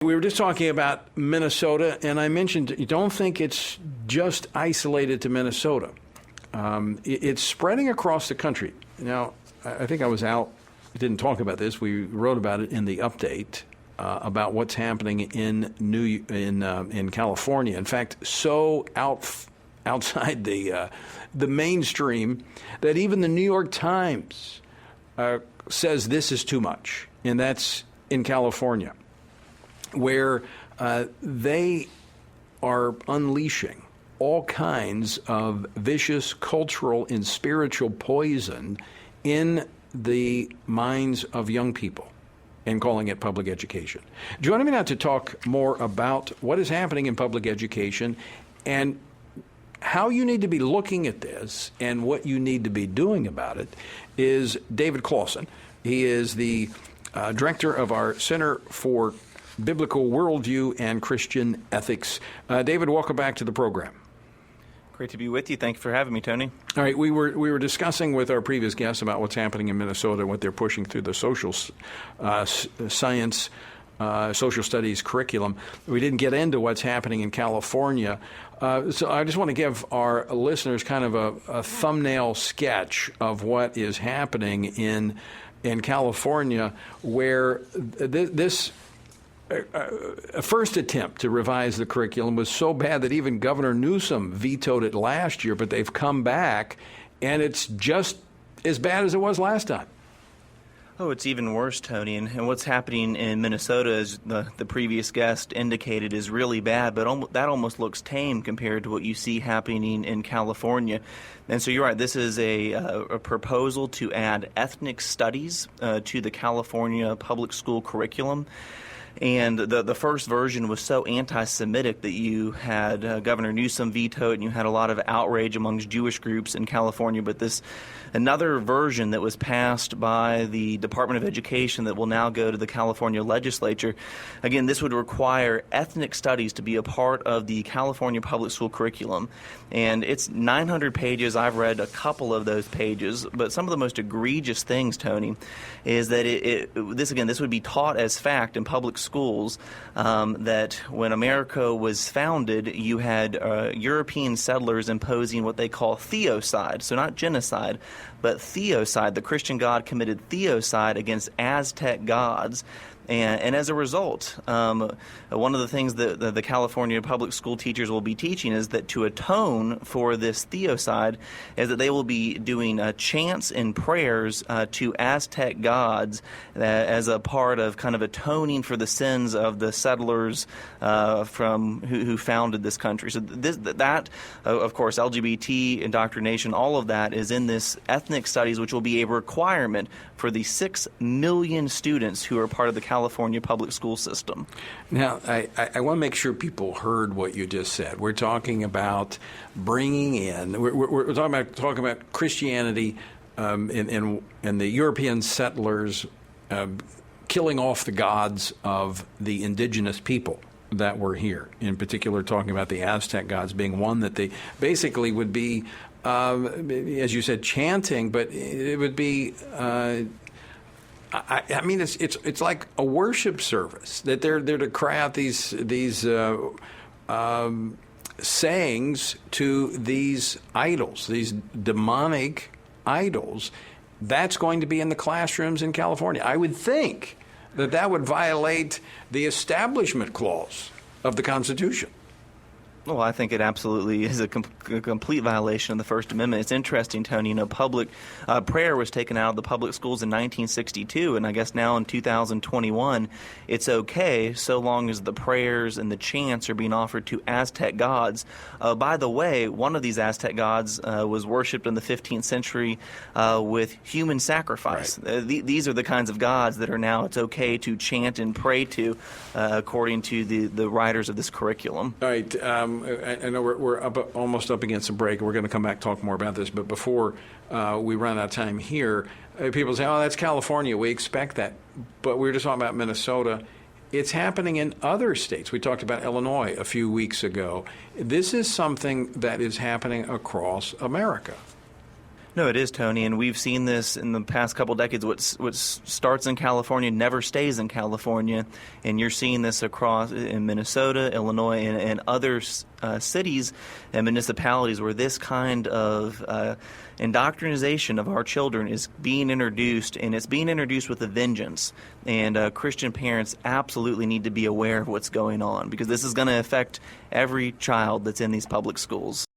We were just talking about Minnesota, and I mentioned you don't think it's just isolated to Minnesota. It's spreading across the country. Now, I think I was out, didn't talk about this. We wrote about it in the update about what's happening in California. In fact, so outside the mainstream that even the New York Times says this is too much, and that's in California, where they are unleashing all kinds of vicious cultural and spiritual poison in the minds of young people and calling it public education. Joining me now to talk more about what is happening in public education and how you need to be looking at this and what you need to be doing about it is David Closson. He is the director of our Center for Biblical Worldview and Christian Ethics. David, welcome back to the program. Great to be with you. Thank you for having me, Tony. All right, we were discussing with our previous guests about what's happening in Minnesota, what they're pushing through the social science, social studies curriculum. We didn't get into what's happening in California. So I just want to give our listeners kind of a thumbnail sketch of what is happening in California, where this a first attempt to revise the curriculum was so bad that even Governor Newsom vetoed it last year, but they've come back, and it's just as bad as it was last time. Oh, it's even worse, Tony. And what's happening in Minnesota, as the previous guest indicated, is really bad, but that almost looks tame compared to what you see happening in California. And so you're right, this is a proposal to add ethnic studies to the California public school curriculum. And the first version was so anti-Semitic that you had Governor Newsom veto it, and you had a lot of outrage amongst Jewish groups in California. But another version that was passed by the Department of Education that will now go to the California legislature, again, this would require ethnic studies to be a part of the California public school curriculum. And it's 900 pages. I've read a couple of those pages. But some of the most egregious things, Tony, is that this would be taught as fact in public schools, that when America was founded, you had European settlers imposing what they call theocide, so not genocide, but theocide. The Christian God committed theocide against Aztec gods. And as a result, one of the things that the California public school teachers will be teaching is that to atone for this theocide is that they will be doing chants and prayers to Aztec gods as a part of kind of atoning for the sins of the settlers from who founded this country. So of course, LGBT indoctrination, all of that is in this ethnic studies, which will be a requirement for the 6 million students who are part of the California public school system. Now, I want to make sure people heard what you just said. We're talking about bringing in, we're talking about Christianity and the European settlers killing off the gods of the indigenous people that were here. In particular, talking about the Aztec gods being one that they basically would be, as you said, chanting, but it would be. I mean, it's like a worship service that they're to cry out these sayings to these idols, these demonic idols. That's going to be in the classrooms in California. I would think that would violate the Establishment Clause of the Constitution. Well, I think it absolutely is a complete violation of the First Amendment. It's interesting, Tony. Public prayer was taken out of the public schools in 1962, and I guess now in 2021, it's okay so long as the prayers and the chants are being offered to Aztec gods. By the way, one of these Aztec gods was worshipped in the 15th century with human sacrifice. Right. These are the kinds of gods that are now it's okay to chant and pray to, according to the writers of this curriculum. All right. I know we're almost up against a break. We're going to come back and talk more about this. But before we run out of time here, people say, oh, that's California. We expect that. But we were just talking about Minnesota. It's happening in other states. We talked about Illinois a few weeks ago. This is something that is happening across America. No, it is, Tony, and we've seen this in the past couple decades. What starts in California never stays in California, and you're seeing this across in Minnesota, Illinois, and other cities and municipalities where this kind of indoctrination of our children is being introduced, and it's being introduced with a vengeance. And Christian parents absolutely need to be aware of what's going on, because this is going to affect every child that's in these public schools.